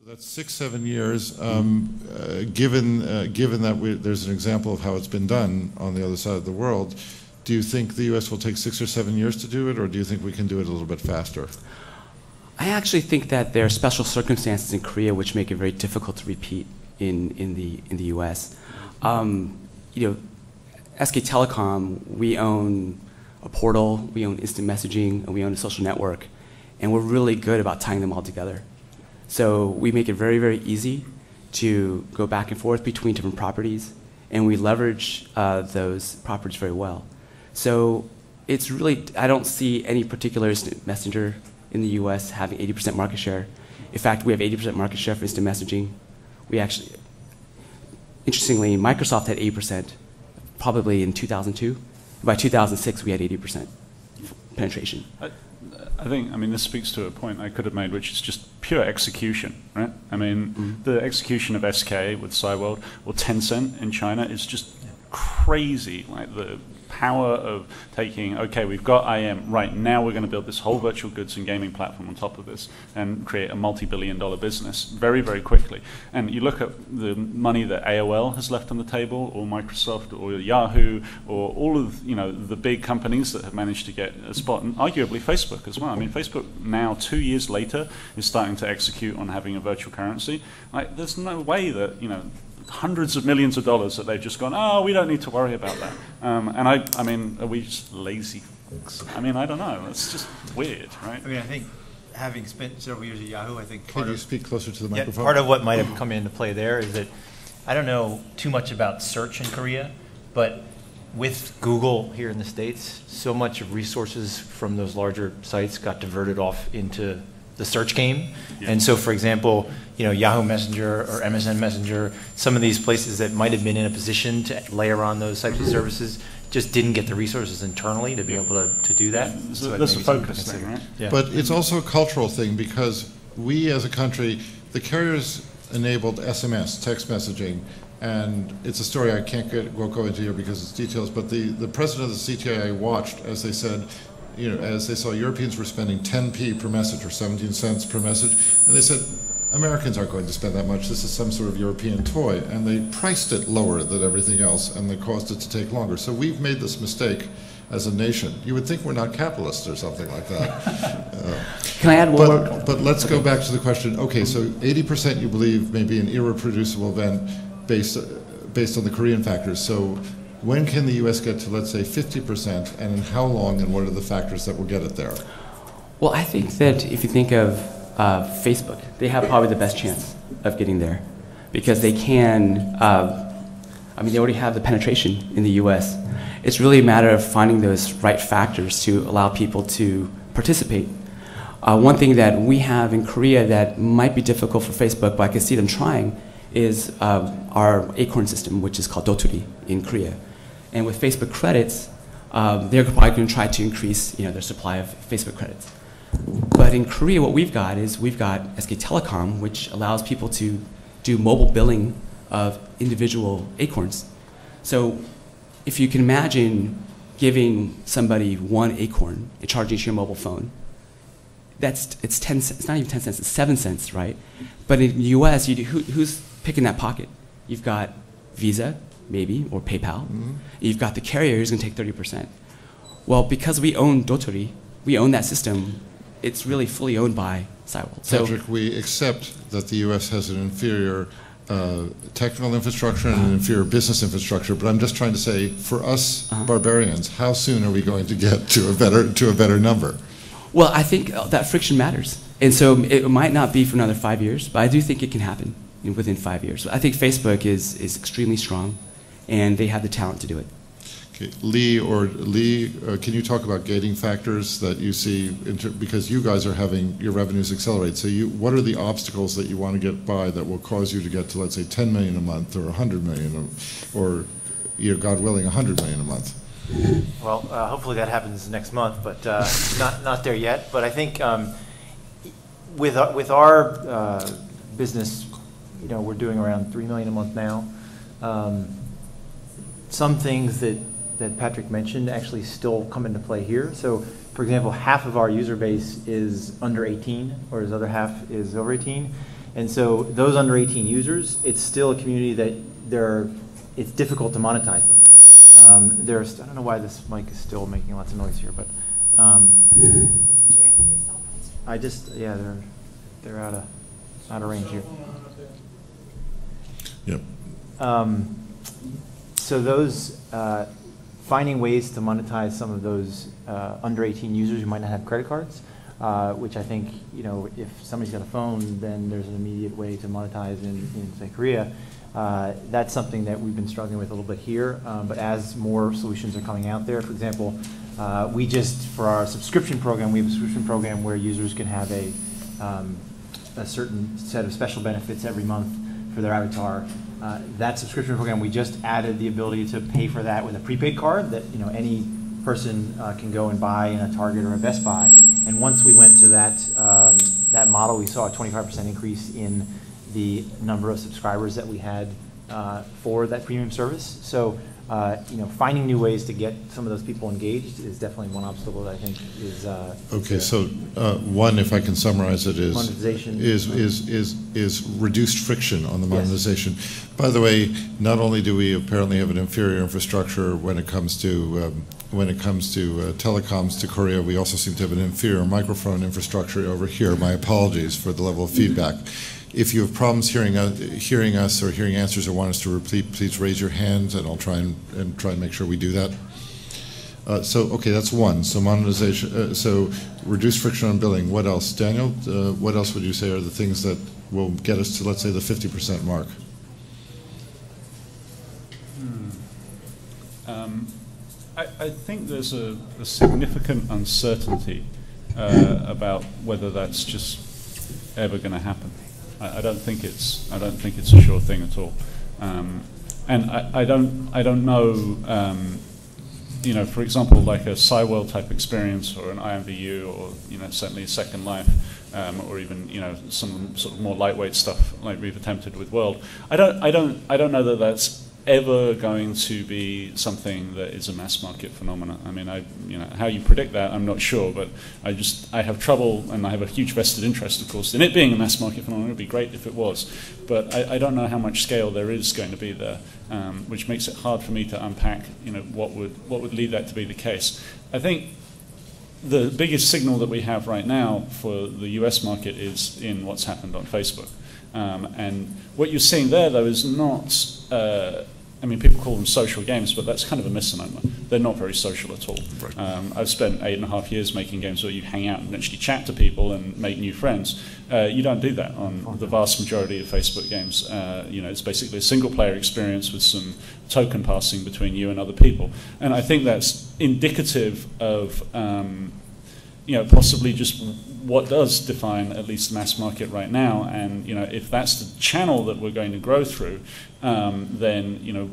That's 6-7 years. Given that there's an example of how it's been done on the other side of the world, do you think the U.S. will take 6 or 7 years to do it, or do you think we can do it a little bit faster? I actually think that there are special circumstances in Korea which make it very difficult to repeat in the U.S. SK Telecom, we own a portal, we own instant messaging, and we own a social network, and we're really good about tying them all together. So we make it very, very easy to go back and forth between different properties, and we leverage those properties very well. So it's really, I don't see any particular instant messenger in the US having 80% market share. In fact, we have 80% market share for instant messaging. We actually, interestingly, Microsoft had 8% probably in 2002. By 2006, we had 80% penetration. I think, this speaks to a point I could have made, which is just pure execution, right? The execution of SK with Cyworld or Tencent in China is just crazy. Like the power of taking, okay, we've got IM, right, now we're going to build this whole virtual goods and gaming platform on top of this and create a multi-billion-dollar business very, very quickly. And you look at the money that AOL has left on the table, or Microsoft, or Yahoo, or all of the big companies that have managed to get a spot, and arguably Facebook as well. Facebook now, 2 years later, is starting to execute on having a virtual currency. Like, there's no way that, hundreds of millions of dollars that they've just gone, oh, we don't need to worry about that. Are we just lazy? I don't know. It's just weird, right? I think having spent several years at Yahoo, I think Can you speak closer to the microphone? Part of what might have come into play there is that I don't know too much about search in Korea, but with Google here in the States, so much of resources from those larger sites got diverted off into the search game. Yeah. And so, for example, Yahoo Messenger or MSN Messenger, some of these places that might have been in a position to layer on those types of services just didn't get the resources internally to be able to do that. Yeah. So that's a focus thing, right? Yeah. But it's also a cultural thing, because we as a country, the carriers enabled SMS, text messaging, and it's a story I won't go into here because it's details, but the president of the CTIA watched as they said, as they saw Europeans were spending 10p per message or 17 cents per message, and they said, Americans aren't going to spend that much. This is some sort of European toy. And they priced it lower than everything else, and they caused it to take longer. So we've made this mistake as a nation. You would think we're not capitalists or something like that. Can I add one more? But let's go back to the question. Okay, so 80% you believe may be an irreproducible event based on the Korean factors. So when can the U.S. get to, let's say, 50%, and in how long, and what are the factors that will get it there? Well, I think that if you think of Facebook, they have probably the best chance of getting there, because they can, they already have the penetration in the US. It's really a matter of finding those right factors to allow people to participate. One thing that we have in Korea that might be difficult for Facebook, but I can see them trying, is our Acorn system, which is called Doturi in Korea. And with Facebook credits, they're probably going to try to increase their supply of Facebook credits. But in Korea, what we've got is we've got SK Telecom, which allows people to do mobile billing of individual acorns. So if you can imagine giving somebody one acorn and charging to your mobile phone, it's 10 cents. It's not even 10 cents. It's 7 cents, right? But in the U.S., who's picking that pocket? You've got Visa, maybe, or PayPal. Mm-hmm. You've got the carrier who's going to take 30%. Well, because we own Doturi, we own that system. It's really fully owned by Cyworld. Patrick, we accept that the U.S. has an inferior technical infrastructure and an inferior business infrastructure, but I'm just trying to say, for us barbarians, how soon are we going to get to a better number? Well, I think that friction matters, and so it might not be for another 5 years, but I do think it can happen within 5 years. I think Facebook is extremely strong, and they have the talent to do it. Okay. Lee, can you talk about gating factors that you see, because you guys are having your revenues accelerate, so what are the obstacles that you want to get by that will cause you to get to, let's say, 10 million a month, or 100 million, or, God willing, 100 million a month? Well, hopefully that happens next month, but not there yet. But I think with our business, we're doing around 3 million a month now. Some things that Patrick mentioned actually still come into play here. So, for example, half of our user base is under 18, or his other half is over 18. And so those under 18 users, it's still a community that it's difficult to monetize them. I don't know why this mic is still making lots of noise here, but Do you guys have your cell phones? they're out of range here. Yep. So those finding ways to monetize some of those under 18 users who might not have credit cards, which I think, if somebody's got a phone, then there's an immediate way to monetize in say, Korea. That's something that we've been struggling with a little bit here, but as more solutions are coming out there, for example, for our subscription program, we have a subscription program where users can have a certain set of special benefits every month for their avatar. That subscription program, we just added the ability to pay for that with a prepaid card that any person can go and buy in a Target or a Best Buy. And once we went to that model, we saw a 25% increase in the number of subscribers that we had for that premium service. So, finding new ways to get some of those people engaged is definitely one obstacle that I think is. Okay, so one, if I can summarize it, is monetization. Is reduced friction on the monetization. Yes. By the way, not only do we apparently have an inferior infrastructure when it comes to telecoms to Korea, we also seem to have an inferior microphone infrastructure over here. My apologies for the level of feedback. If you have problems hearing us or hearing answers or want us to repeat, please raise your hands, and I'll try and make sure we do that. Okay, that's one. So monetization. So reduce friction on billing. What else, Daniel? What else would you say are the things that will get us to, let's say, the 50% mark? I think there's a significant uncertainty about whether that's just ever going to happen. I don't think it's a sure thing at all, and I don't know. For example, like a Cyworld type experience or an IMVU or certainly a Second Life, or even some sort of more lightweight stuff like we've attempted with World. I don't know that that's ever going to be something that is a mass market phenomenon. I mean, how you predict that, I'm not sure, but I have trouble, and I have a huge vested interest, of course, in it being a mass market phenomenon. It would be great if it was, but I don't know how much scale there is going to be there, which makes it hard for me to unpack, what would lead that to be the case. I think the biggest signal that we have right now for the US market is in what's happened on Facebook. And what you're seeing there, though, is not, people call them social games, but that's kind of a misnomer. They're not very social at all. Right. I've spent 8.5 years making games where you hang out and actually chat to people and make new friends. You don't do that on the vast majority of Facebook games. It's basically a single-player experience with some token passing between you and other people. And I think that's indicative of possibly just what does define at least mass market right now. And if that's the channel that we're going to grow through, then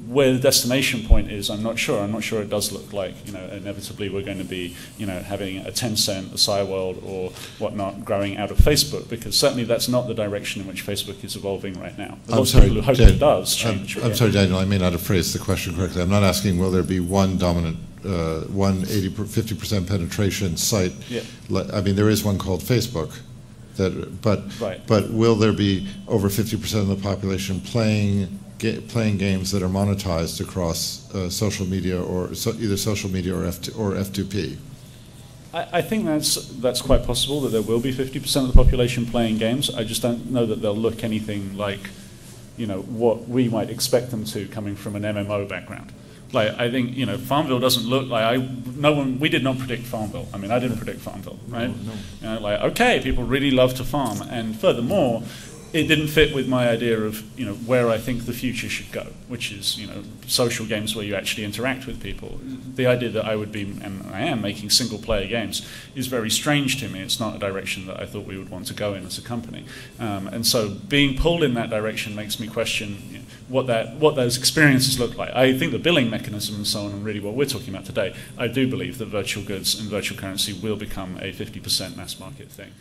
where the destination point is, I'm not sure. I'm not sure it does look like inevitably we're going to be having a Tencent, a Cyworld, or whatnot growing out of Facebook, because certainly that's not the direction in which Facebook is evolving right now. There's lots of people who hope it does change. I'm sorry, Daniel. I may not have phrased the question correctly. I'm not asking will there be one dominant. 50% penetration site. Yeah. I mean, there is one called Facebook, but will there be over 50% of the population playing games that are monetized across social media or either social media or F2P? I think that's quite possible that there will be 50% of the population playing games. I just don't know that they'll look anything like what we might expect them to, coming from an MMO background. Like, I think, Farmville doesn't look like, we did not predict Farmville. I mean, I didn't predict Farmville, right? No. Okay, people really love to farm. And furthermore, it didn't fit with my idea of, where I think the future should go, which is, social games where you actually interact with people. The idea that I would be, and I am, making single-player games is very strange to me. It's not a direction that I thought we would want to go in as a company. And so being pulled in that direction makes me question what those experiences look like. I think the billing mechanism and so on, and really what we're talking about today, I do believe that virtual goods and virtual currency will become a 50% mass market thing.